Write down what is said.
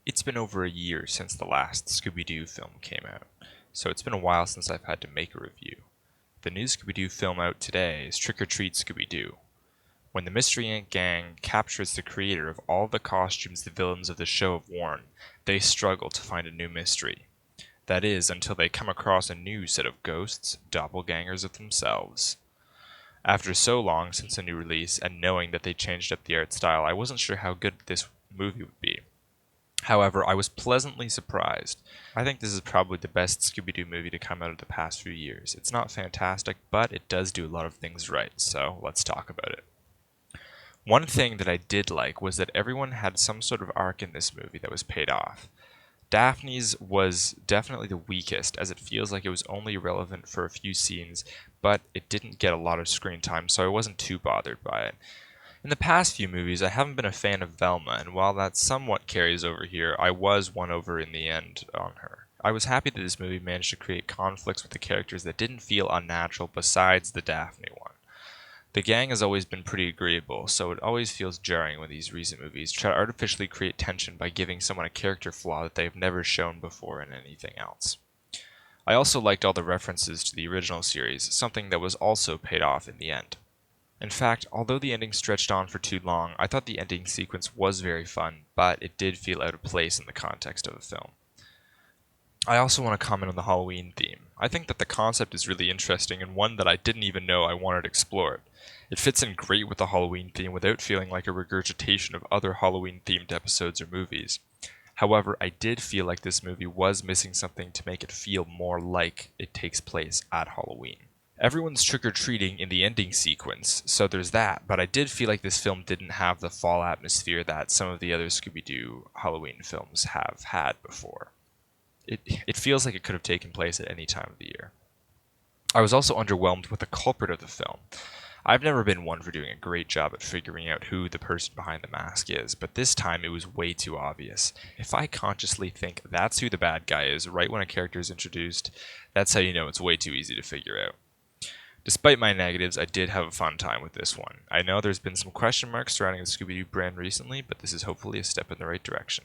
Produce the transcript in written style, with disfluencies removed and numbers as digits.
It's been over a year since the last Scooby-Doo film came out, so it's been a while since I've had to make a review. The new Scooby-Doo film out today is Trick or Treat Scooby-Doo. When the Mystery Inc. gang captures the creator of all the costumes the villains of the show have worn, they struggle to find a new mystery. That is, until they come across a new set of ghosts, doppelgangers of themselves. After so long since a new release, and knowing that they changed up the art style, I wasn't sure how good this movie would be. However, I was pleasantly surprised. I think this is probably the best Scooby-Doo movie to come out of the past few years. It's not fantastic, but it does do a lot of things right, so let's talk about it. One thing that I did like was that everyone had some sort of arc in this movie that was paid off. Daphne's was definitely the weakest, as it feels like it was only relevant for a few scenes, but it didn't get a lot of screen time, so I wasn't too bothered by it. In the past few movies, I haven't been a fan of Velma, and while that somewhat carries over here, I was won over in the end on her. I was happy that this movie managed to create conflicts with the characters that didn't feel unnatural besides the Daphne one. The gang has always been pretty agreeable, so it always feels jarring when these recent movies try to artificially create tension by giving someone a character flaw that they've never shown before in anything else. I also liked all the references to the original series, something that was also paid off in the end. In fact, although the ending stretched on for too long, I thought the ending sequence was very fun, but it did feel out of place in the context of the film. I also want to comment on the Halloween theme. I think that the concept is really interesting and one that I didn't even know I wanted explored. It fits in great with the Halloween theme without feeling like a regurgitation of other Halloween-themed episodes or movies. However, I did feel like this movie was missing something to make it feel more like it takes place at Halloween. Everyone's trick-or-treating in the ending sequence, so there's that, but I did feel like this film didn't have the fall atmosphere that some of the other Scooby-Doo Halloween films have had before. It feels like it could have taken place at any time of the year. I was also underwhelmed with the culprit of the film. I've never been one for doing a great job at figuring out who the person behind the mask is, but this time it was way too obvious. If I consciously think that's who the bad guy is right when a character is introduced, that's how you know it's way too easy to figure out. Despite my negatives, I did have a fun time with this one. I know there's been some question marks surrounding the Scooby-Doo brand recently, but this is hopefully a step in the right direction.